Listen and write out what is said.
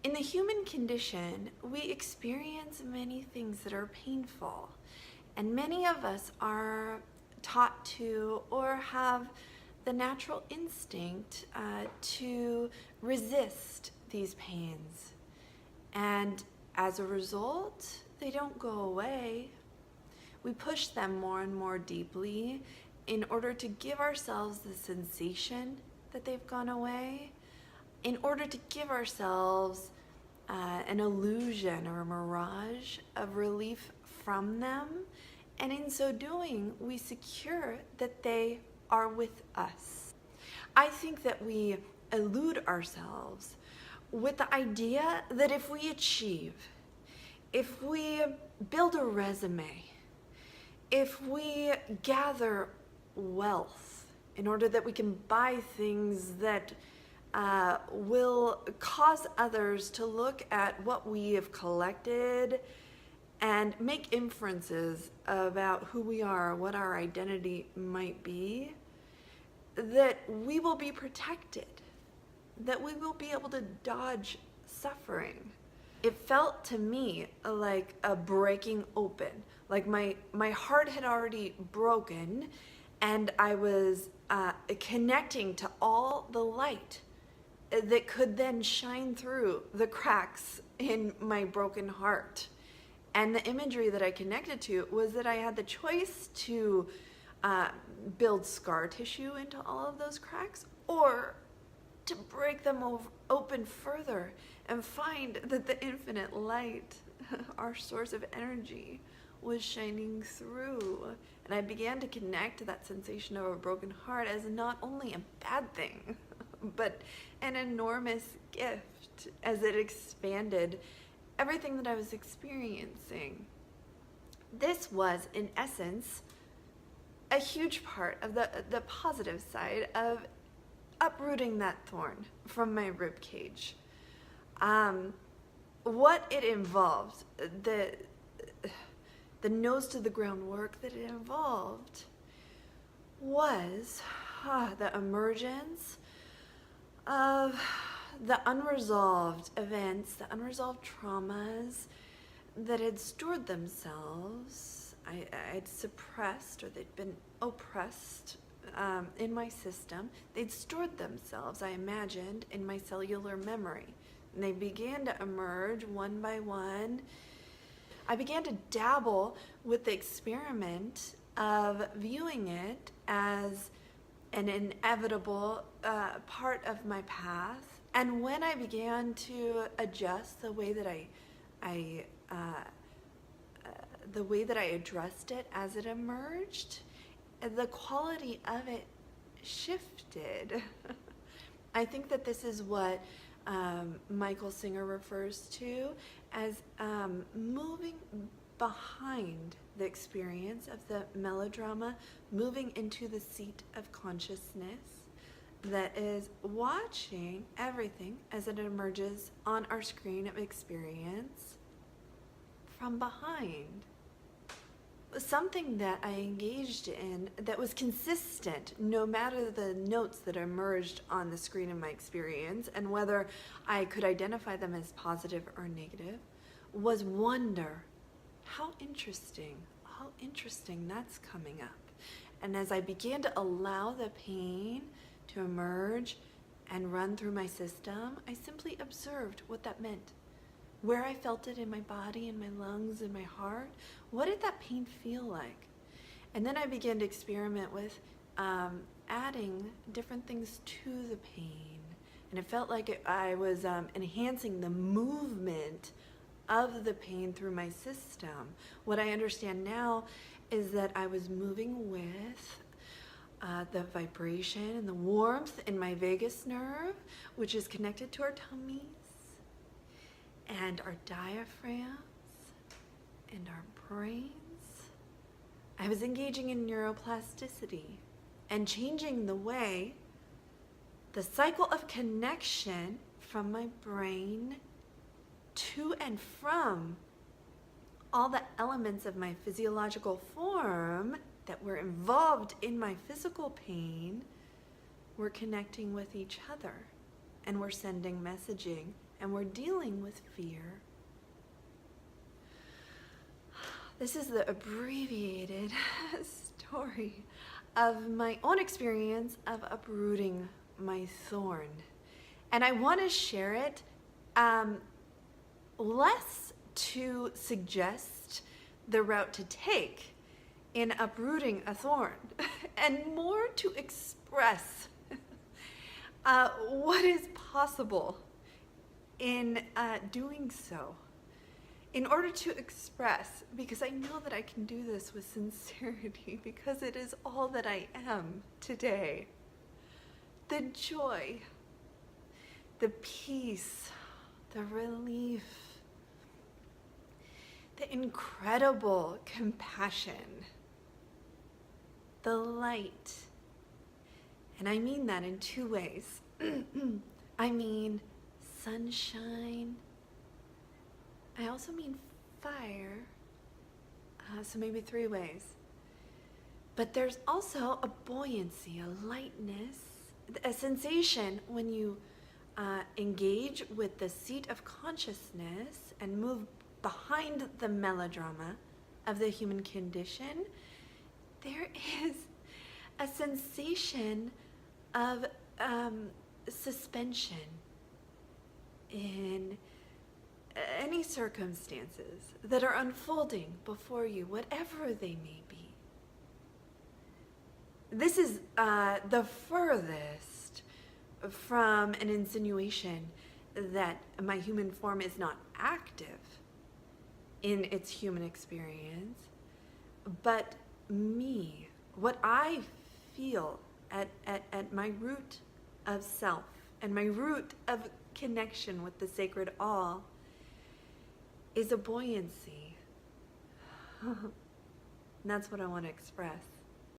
In the human condition, we experience many things that are painful, and many of us are taught to or have the natural instinct to resist these pains. And as a result, they don't go away. We push them more and more deeply in order to give ourselves the sensation that they've gone away, in order to give ourselves an illusion or a mirage of relief from them. And in so doing, we secure that they are with us. I think that we elude ourselves with the idea that if we achieve, if we build a resume, if we gather wealth in order that we can buy things that will cause others to look at what we have collected and make inferences about who we are, what our identity might be, that we will be protected, that we will be able to dodge suffering. It felt to me like a breaking open, like my heart had already broken, and I was connecting to all the light that could then shine through the cracks in my broken heart. And the imagery that I connected to was that I had the choice to build scar tissue into all of those cracks, or to break them open further and find that the infinite light, our source of energy, was shining through. And I began to connect to that sensation of a broken heart as not only a bad thing, but an enormous gift as it expanded everything that I was experiencing. This was, in essence, a huge part of the positive side of uprooting that thorn from my rib cage. What it involved, the nose to the ground work that it involved, was the emergence of the unresolved events, the unresolved traumas that had stored themselves. I'd suppressed, or they'd been oppressed in my system. They'd stored themselves, I imagined, in my cellular memory. And they began to emerge one by one. I began to dabble with the experiment of viewing it as an inevitable part of my path. And when I began to adjust the way that I addressed it as it emerged, the quality of it shifted. I think that this is what Michael Singer refers to as moving behind the experience of the melodrama, moving into the seat of consciousness that is watching everything as it emerges on our screen of experience from behind. Something that I engaged in that was consistent no matter the notes that emerged on the screen of my experience and whether I could identify them as positive or negative was wonder. How interesting that's coming up. And as I began to allow the pain to emerge and run through my system, I simply observed what that meant. Where I felt it in my body, in my lungs, in my heart. What did that pain feel like? And then I began to experiment with adding different things to the pain. And it felt like I was enhancing the movement of the pain through my system. What I understand now is that I was moving with the vibration and the warmth in my vagus nerve, which is connected to our tummies and our diaphragms and our brains. I was engaging in neuroplasticity and changing the way the cycle of connection from my brain to and from all the elements of my physiological form that were involved in my physical pain were connecting with each other and were sending messaging and we're dealing with fear, this is the abbreviated story of my own experience of uprooting my thorn. And I want to share it less to suggest the route to take in uprooting a thorn and more to express what is possible in doing so. In order to express, because I know that I can do this with sincerity, because it is all that I am today. The joy, the peace, the relief, the incredible compassion, the light. And I mean that in two ways. I mean sunshine. I also mean fire. So maybe three ways. But there's also a buoyancy, a lightness, a sensation when you engage with the seat of consciousness and move behind the melodrama of the human condition. There is a sensation of suspension in any circumstances that are unfolding before you, whatever they may be. This is the furthest from an insinuation that my human form is not active in its human experience, but me, what I feel at my root of self and my root of connection with the sacred all is a buoyancy. And that's what I want to express.